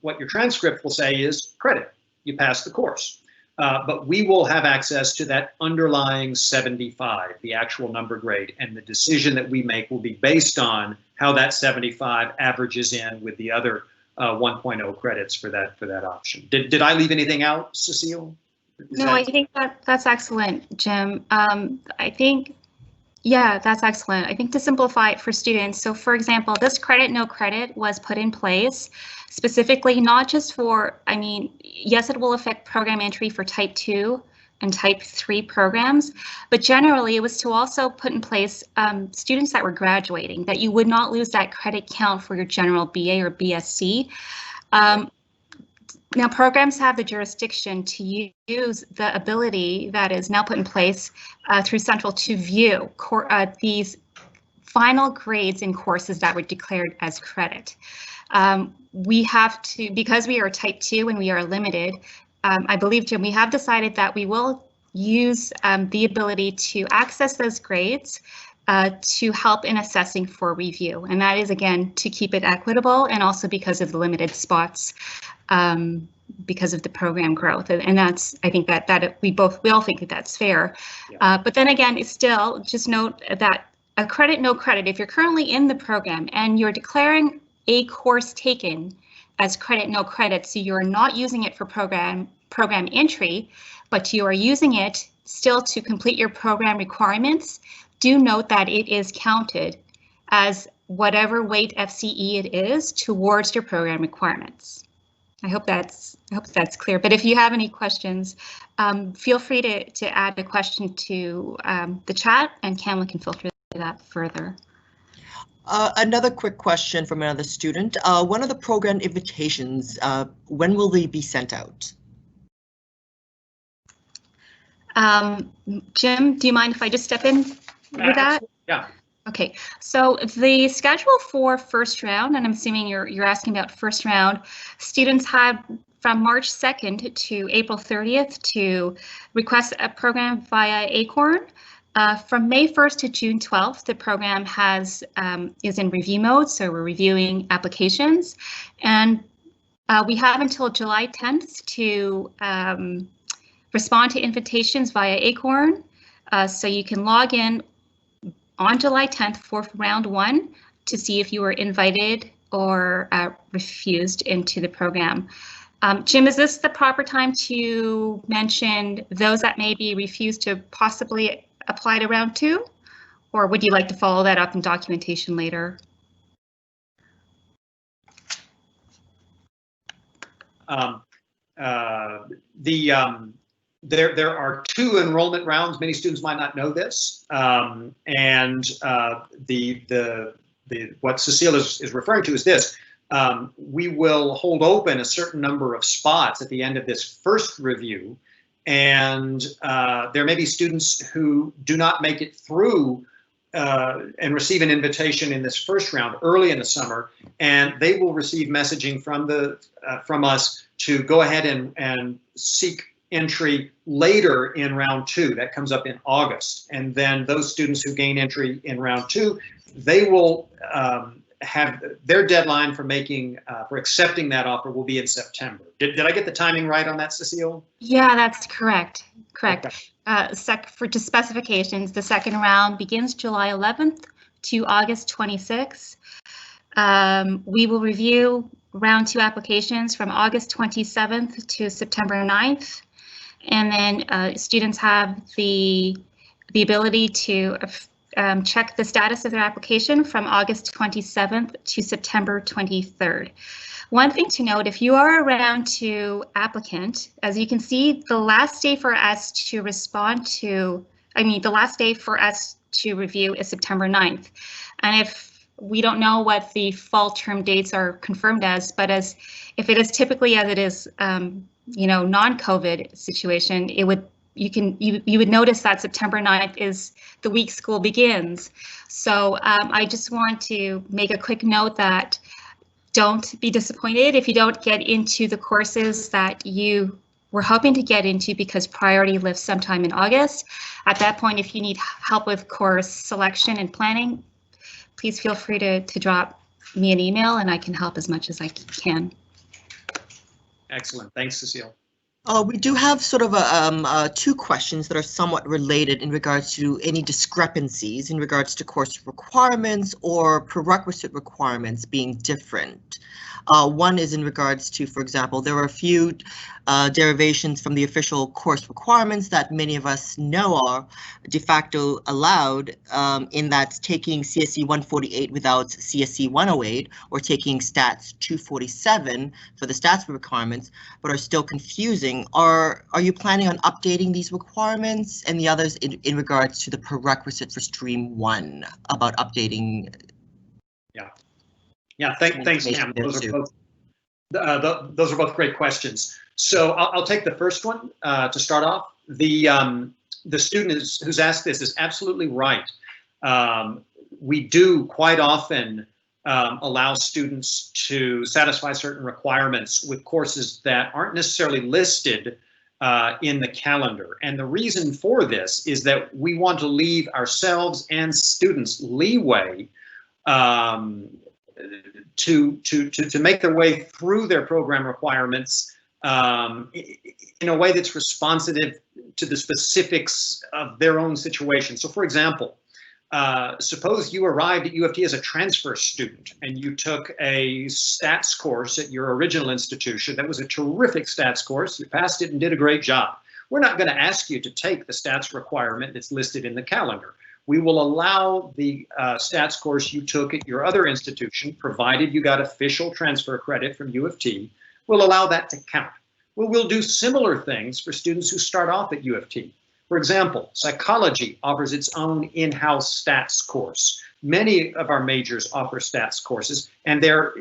what your transcript will say is credit, you passed the course. But we will have access to that underlying 75, the actual number grade, and the decision that we make will be based on how that 75 averages in with the other 1.0 credits for that option. Did I leave anything out, Cecile? No, I think that's excellent, Jim. I think, yeah, that's excellent. I think to simplify it for students, so for example, this credit, no credit was put in place specifically not just for, I mean, yes, it will affect program entry for type 2 and type 3 programs, but generally it was to also put in place students that were graduating, that you would not lose that credit count for your general BA or BSc. Now, programs have the jurisdiction to use the ability that is now put in place through Central to view these final grades in courses that were declared as credit. We have to, because we are type 2 and we are limited, I believe, Jim, we have decided that we will use the ability to access those grades to help in assessing for review. And that is, again, to keep it equitable and also because of the limited spots. Because of the program growth, and that's, I think that we all think that that's fair. Yeah. But then again, it's still just note that a credit, no credit. If you're currently in the program and you're declaring a course taken as credit, no credit, so you're not using it for program entry, but you are using it still to complete your program requirements, do note that it is counted as whatever weight FCE it is towards your program requirements. I hope that's clear. But if you have any questions, feel free to add a question to the chat, and Kamala can filter that further. Another quick question from another student. One of the program invitations, when will they be sent out? Jim, do you mind if I just step in with that? Yeah. Okay, so the schedule for first round, and I'm assuming you're asking about first round, students have from March 2nd to April 30th to request a program via Acorn. From May 1st to June 12th, the program is in review mode, so we're reviewing applications, and we have until July 10th to respond to invitations via Acorn. So you can log in on July 10th for round 1 to see if you were invited or refused into the program. Jim, is this the proper time to mention those that may be refused to possibly apply to round 2? Or would you like to follow that up in documentation later? there are 2 enrollment rounds. Many students might not know this, and what Cecile is referring to is this. We will hold open a certain number of spots at the end of this first review, and there may be students who do not make it through and receive an invitation in this first round early in the summer, and they will receive messaging from us to go ahead and seek entry later in round 2. That comes up in August, and then those students who gain entry in round 2, they will have their deadline for accepting that offer will be in September. Did I get the timing right on that, Cecile? Yeah, that's correct. Correct. Okay. For just specifications, the second round begins July 11th to August 26th. We will review round 2 applications from August 27th to September 9th. And then students have the ability to check the status of their application from August 27th to September 23rd. One thing to note, if you are a round 2 applicant, as you can see, the last day for us to the last day for us to review is September 9th. And if we don't know what the fall term dates are confirmed as, but if it is typically as it is, non-COVID situation, you would notice that September 9th is the week school begins. So I just want to make a quick note that don't be disappointed if you don't get into the courses that you were hoping to get into because priority lifts sometime in August. At that point, if you need help with course selection and planning, please feel free to drop me an email and I can help as much as I can. Excellent. Thanks, Cecile. We do have sort of 2 questions that are somewhat related in regards to any discrepancies in regards to course requirements or prerequisite requirements being different. One is in regards to, for example, there are a few derivations from the official course requirements that many of us know are de facto allowed, in that taking CSE 148 without CSE 108 or taking Stats 247 for the stats requirements, but are still confusing. Are you planning on updating these requirements and the others in regards to the prerequisite for Stream 1 about updating? Yeah, thanks, Cam. Those are both great questions. So I'll take the first one to start off. The student who's asked this is absolutely right. We do quite often allow students to satisfy certain requirements with courses that aren't necessarily listed in the calendar. And the reason for this is that we want to leave ourselves and students leeway to make their way through their program requirements in a way that's responsive to the specifics of their own situation. So, for example, suppose you arrived at U of T as a transfer student and you took a stats course at your original institution. That was a terrific stats course. You passed it and did a great job. We're not going to ask you to take the stats requirement that's listed in the calendar. We will allow the stats course you took at your other institution, provided you got official transfer credit from U of T, we'll allow that to count. We'll do similar things for students who start off at U of T. For example, psychology offers its own in-house stats course. Many of our majors offer stats courses, and they're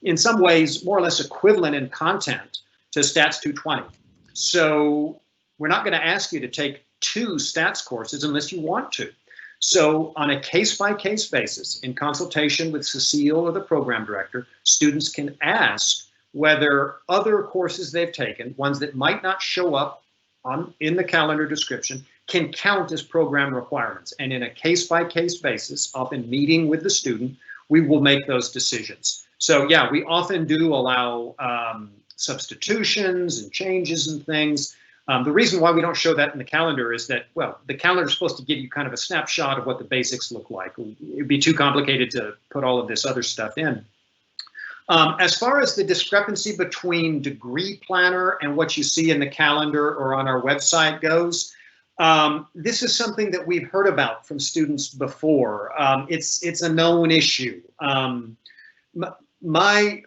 in some ways more or less equivalent in content to Stats 220. So we're not going to ask you to take 2 stats courses unless you want to. So on a case-by-case basis, in consultation with Cecile or the program director, students can ask whether other courses they've taken, ones that might not show up in the calendar description, can count as program requirements. And in a case-by-case basis, often meeting with the student, we will make those decisions. So yeah, we often do allow substitutions and changes and things. The reason why we don't show that in the calendar is that, well, the calendar is supposed to give you kind of a snapshot of what the basics look like. It'd be too complicated to put all of this other stuff in. As far as the discrepancy between degree planner and what you see in the calendar or on our website goes, this is something that we've heard about from students before. It's a known issue. My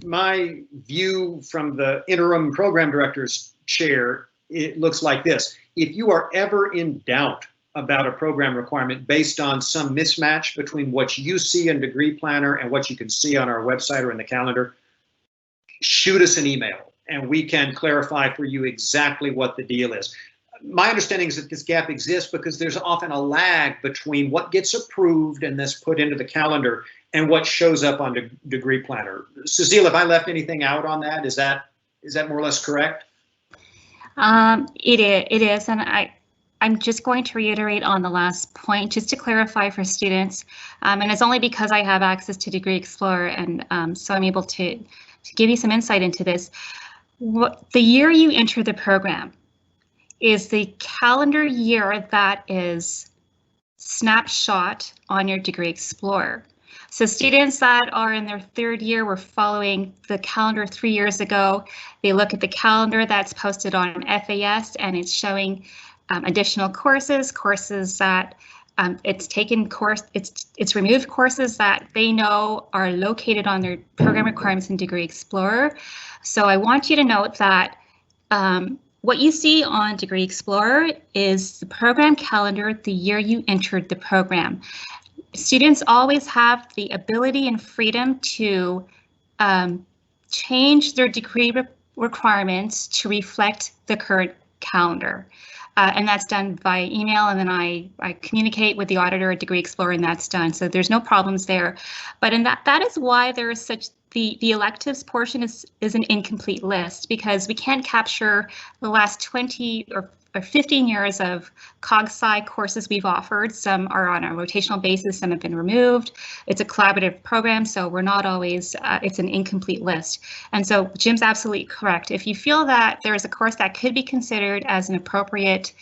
view from the interim program director's chair it looks like this. If you are ever in doubt about a program requirement based on some mismatch between what you see in Degree Planner and what you can see on our website or in the calendar, shoot us an email and we can clarify for you exactly what the deal is. My understanding is that this gap exists because there's often a lag between what gets approved and that's put into the calendar and what shows up on Degree Planner. Cecile, if I left anything out on that, is that more or less correct? It is, and I'm just going to reiterate on the last point, just to clarify for students, and it's only because I have access to Degree Explorer, and so I'm able to give you some insight into this. The year you enter the program is the calendar year that is snapshot on your Degree Explorer. So students that are in their third year were following the calendar 3 years ago. They look at the calendar that's posted on FAS and it's showing additional courses that it's removed courses that they know are located on their program requirements in Degree Explorer. So I want you to note that what you see on Degree Explorer is the program calendar the year you entered the program. Students always have the ability and freedom to change their degree requirements to reflect the current calendar. And that's done via email, and then I communicate with the auditor at Degree Explorer, and that's done. So there's no problems there. But in that is why there is such the electives portion is an incomplete list, because we can't capture the last 20 or 15 years of CogSci courses we've offered. Some are on a rotational basis, some have been removed. It's a collaborative program, so we're not always, it's an incomplete list. And so Jim's absolutely correct. If you feel that there is a course that could be considered as an appropriate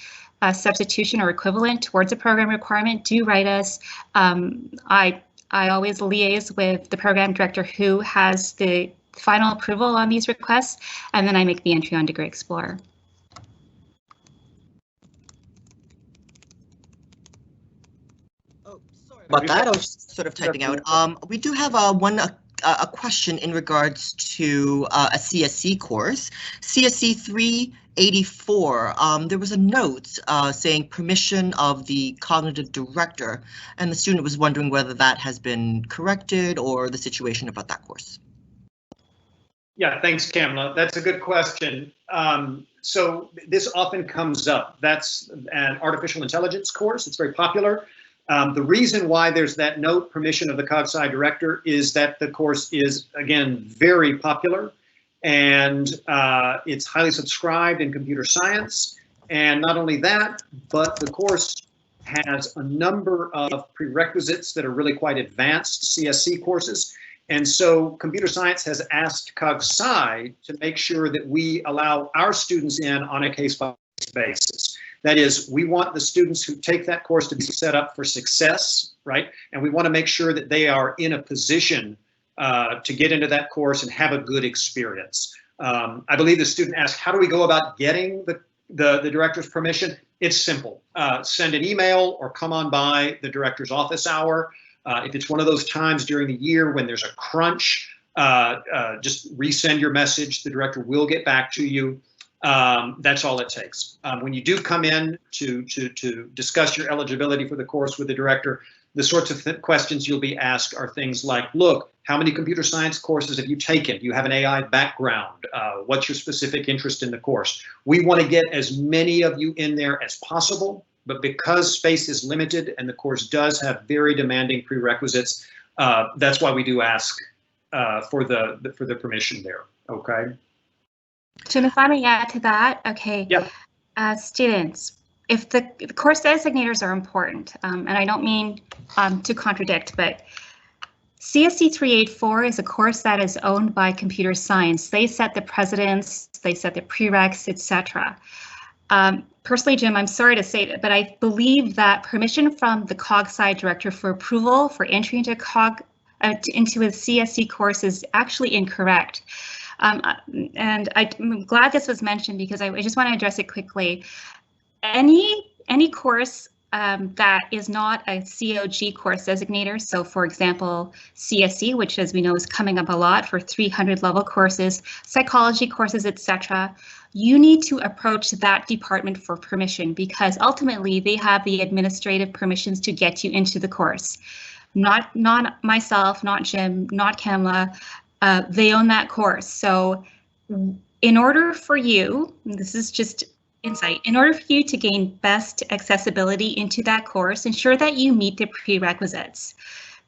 substitution or equivalent towards a program requirement, do write us. I always liaise with the program director who has the final approval on these requests, and then I make the entry on Degree Explorer. About that, I was just sort of typing out. We do have a question in regards to a CSC course, CSC 384. There was a note saying permission of the cognitive director, and the student was wondering whether that has been corrected or the situation about that course. Yeah, thanks, Kamala. That's a good question. So this often comes up. That's an artificial intelligence course. It's very popular. The reason why there's that note, permission of the CogSci director, is that the course is, again, very popular, and it's highly subscribed in computer science. And not only that, but the course has a number of prerequisites that are really quite advanced CSC courses. And so computer science has asked CogSci to make sure that we allow our students in on a case-by-case basis. That is, we want the students who take that course to be set up for success, right? And we want to make sure that they are in a position to get into that course and have a good experience. I believe the student asked, how do we go about getting the director's permission? It's simple. Send an email or come on by the director's office hour. If it's one of those times during the year when there's a crunch, just resend your message. The director will get back to you. That's all it takes. When you do come in to discuss your eligibility for the course with the director, the sorts of questions you'll be asked are things like, look, how many computer science courses have you taken? Do you have an AI background? What's your specific interest in the course? We want to get as many of you in there as possible, but because space is limited and the course does have very demanding prerequisites, that's why we do ask for the permission there, okay? Jim, if I may add to that, okay. Yep. Students, if the course designators are important, and I don't mean to contradict, but CSC 384 is a course that is owned by computer science. They set the precedents, they set the prereqs, etc. Personally, Jim, I'm sorry to say that, but I believe that permission from the CogSci director for approval for entry into a CSC course is actually incorrect. And I'm glad this was mentioned because I just want to address it quickly. Any course that is not a COG course designator, so for example, CSE, which as we know is coming up a lot for 300 level courses, psychology courses, etc., you need to approach that department for permission because ultimately they have the administrative permissions to get you into the course. Not myself, not Jim, not Kamla. They own that course. So in order for you, this is just insight, in order for you to gain best accessibility into that course, ensure that you meet the prerequisites.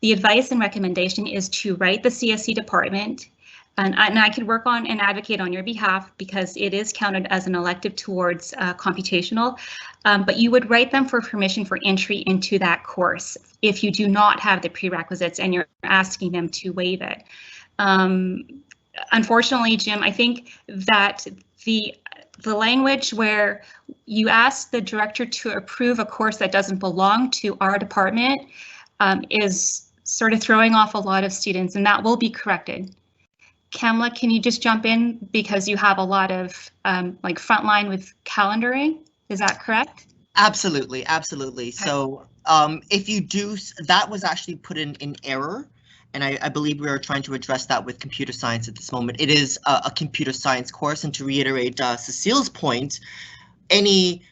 The advice and recommendation is to write the CSE department, and I could work on and advocate on your behalf because it is counted as an elective towards computational, but you would write them for permission for entry into that course if you do not have the prerequisites and you're asking them to waive it. Unfortunately, Jim, I think that the language where you ask the director to approve a course that doesn't belong to our department is sort of throwing off a lot of students, and that will be corrected. Kamla, can you just jump in because you have a lot of like frontline with calendaring? Is that correct? Absolutely, absolutely. Okay. So if you do, that was actually put in error. And I believe we are trying to address that with computer science at this moment. It is a computer science course, and to reiterate Cecile's point, any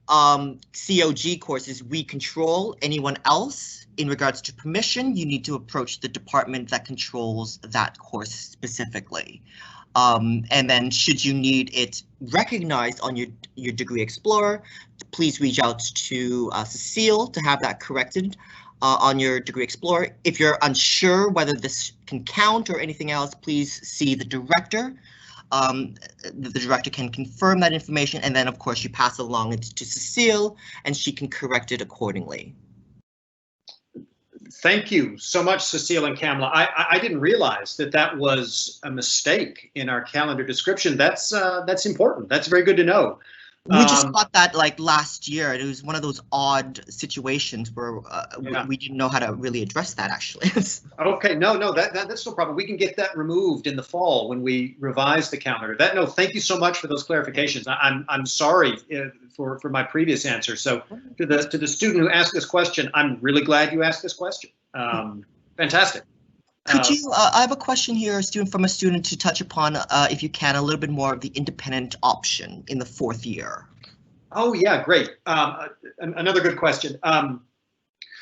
COG courses we control. Anyone else, in regards to permission, you need to approach the department that controls that course specifically. And then should you need it recognized on your Degree Explorer, please reach out to Cecile to have that corrected. On your Degree Explorer. If you're unsure whether this can count or anything else, please see the director. The director can confirm that information, and then of course you pass along it to Cecile and she can correct it accordingly. Thank you so much, Cecile and Kamla. I didn't realize that was a mistake in our calendar description. That's important. That's very good to know. We just got that like last year. It was one of those odd situations where we didn't know how to really address that actually. Okay, no, that's no problem. We can get that removed in the fall when we revise the calendar. Thank you so much for those clarifications. I'm sorry for my previous answer. So to the student who asked this question, I'm really glad you asked this question. Fantastic. Could you, I have a question here, from a student to touch upon, if you can, a little bit more of the independent option in the 4th year. Oh yeah, great. Another good question.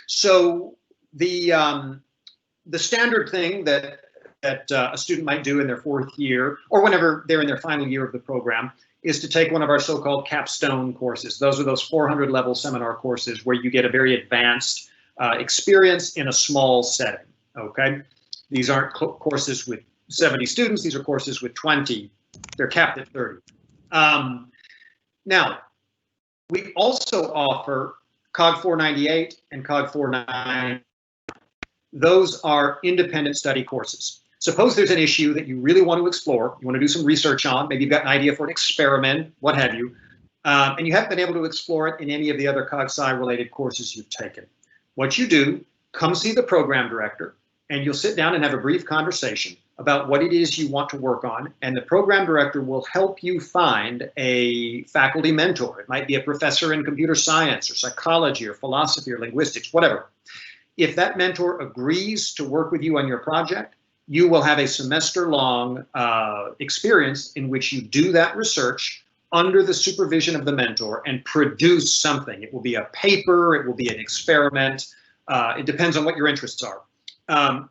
So the standard thing that a student might do in their 4th year, or whenever they're in their final year of the program, is to take one of our so-called capstone courses. Those are those 400 level seminar courses where you get a very advanced experience in a small setting, okay? These aren't courses with 70 students, these are courses with 20. They're capped at 30. Now, we also offer COG 498 and COG 499. Those are independent study courses. Suppose there's an issue that you really want to explore, you want to do some research on, maybe you've got an idea for an experiment, what have you, and you haven't been able to explore it in any of the other COG Sci related courses you've taken. What you do, come see the program director, and you'll sit down and have a brief conversation about what it is you want to work on, and the program director will help you find a faculty mentor. It might be a professor in computer science or psychology or philosophy or linguistics, whatever. If that mentor agrees to work with you on your project, you will have a semester-long experience in which you do that research under the supervision of the mentor and produce something. It will be a paper, it will be an experiment. It depends on what your interests are.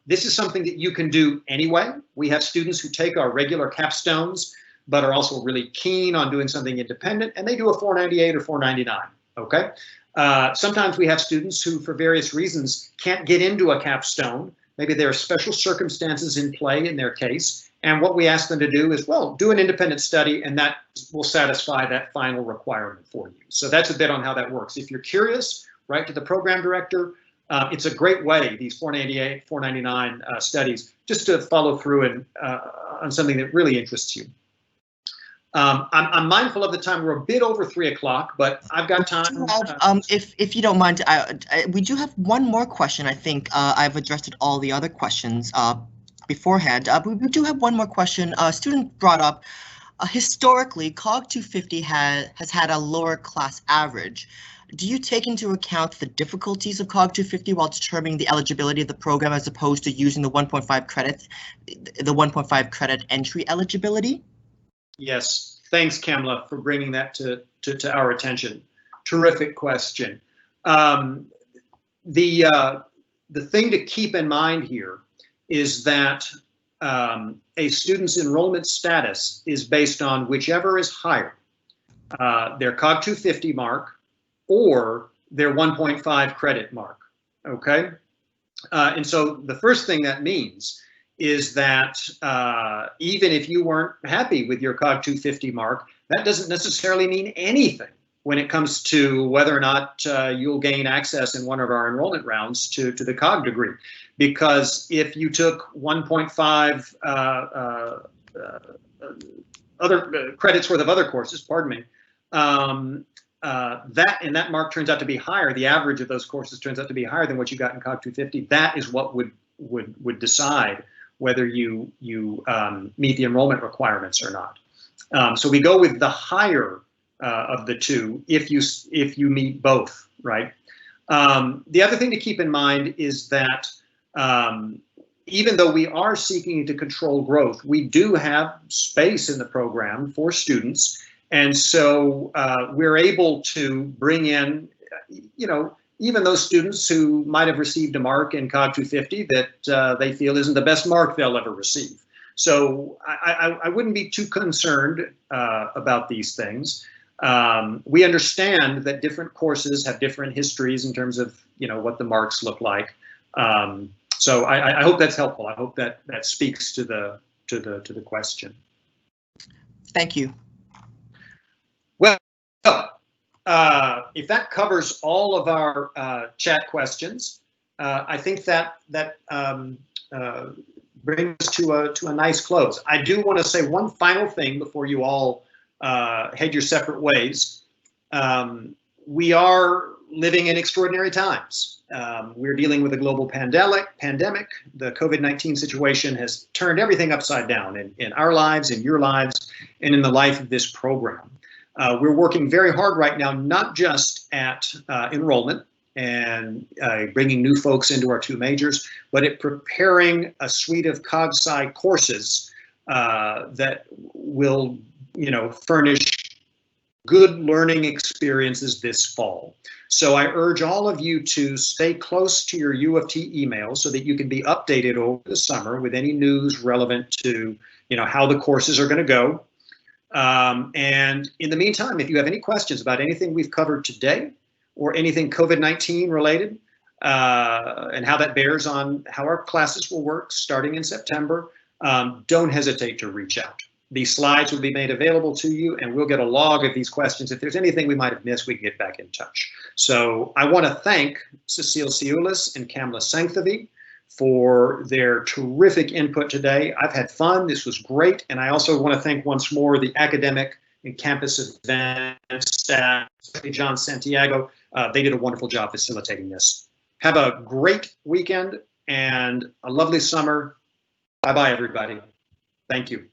This is something that you can do anyway. We have students who take our regular capstones, but are also really keen on doing something independent, and they do a 498 or 499, okay? Sometimes we have students who, for various reasons, can't get into a capstone. Maybe there are special circumstances in play in their case, and what we ask them to do is, well, do an independent study, and that will satisfy that final requirement for you. So that's a bit on how that works. If you're curious, write to the program director. It's a great way, these 498, 499 studies, just to follow through and on something that really interests you. I'm mindful of the time. We're a bit over 3 o'clock, but I've got time. If you don't mind, we do have one more question. I think I've addressed all the other questions beforehand. We do have one more question. A student brought up, Historically, COG 250 has had a lower class average. Do you take into account the difficulties of COG 250 while determining the eligibility of the program as opposed to using the 1.5 credit, the 1.5 credit entry eligibility? Yes, thanks, Kamla, for bringing that to our attention. Terrific question. The thing to keep in mind here is that a student's enrollment status is based on whichever is higher, their COG 250 mark or their 1.5 credit mark, okay? And so the first thing that means is that even if you weren't happy with your COG 250 mark, that doesn't necessarily mean anything when it comes to whether or not you'll gain access in one of our enrollment rounds to the COG degree. Because if you took 1.5 other credits worth of other courses, pardon me, that mark turns out to be higher, the average of those courses turns out to be higher than what you got in COG 250, that is what would decide whether you meet the enrollment requirements or not. So we go with the higher of the two if you meet both, right? The other thing to keep in mind is that even though we are seeking to control growth, we do have space in the program for students. And so we're able to bring in, even those students who might have received a mark in COG 250 that they feel isn't the best mark they'll ever receive. So I wouldn't be too concerned about these things. We understand that different courses have different histories in terms of, what the marks look like. So I hope that's helpful. I hope that speaks to the question. Thank you. Well, if that covers all of our chat questions, I think that brings us to a nice close. I do want to say one final thing before you all head your separate ways. We are living in extraordinary times. We're dealing with a global pandemic. The COVID-19 situation has turned everything upside down in our lives, in your lives, and in the life of this program. We're working very hard right now, not just at enrollment and bringing new folks into our two majors, but at preparing a suite of COG-Sci courses that will, furnish good learning experiences this fall. So I urge all of you to stay close to your U of T email so that you can be updated over the summer with any news relevant to, how the courses are going to go. And in the meantime, if you have any questions about anything we've covered today or anything COVID-19 related and how that bears on how our classes will work starting in September, don't hesitate to reach out. These slides will be made available to you and we'll get a log of these questions. If there's anything we might have missed, we can get back in touch. So I want to thank Cecile Ciulis and Kamla Sancthavi for their terrific input today. I've had fun. This was great. And I also want to thank once more the academic and campus event staff, especially John Santiago. They did a wonderful job facilitating this. Have a great weekend and a lovely summer. Bye-bye, everybody. Thank you.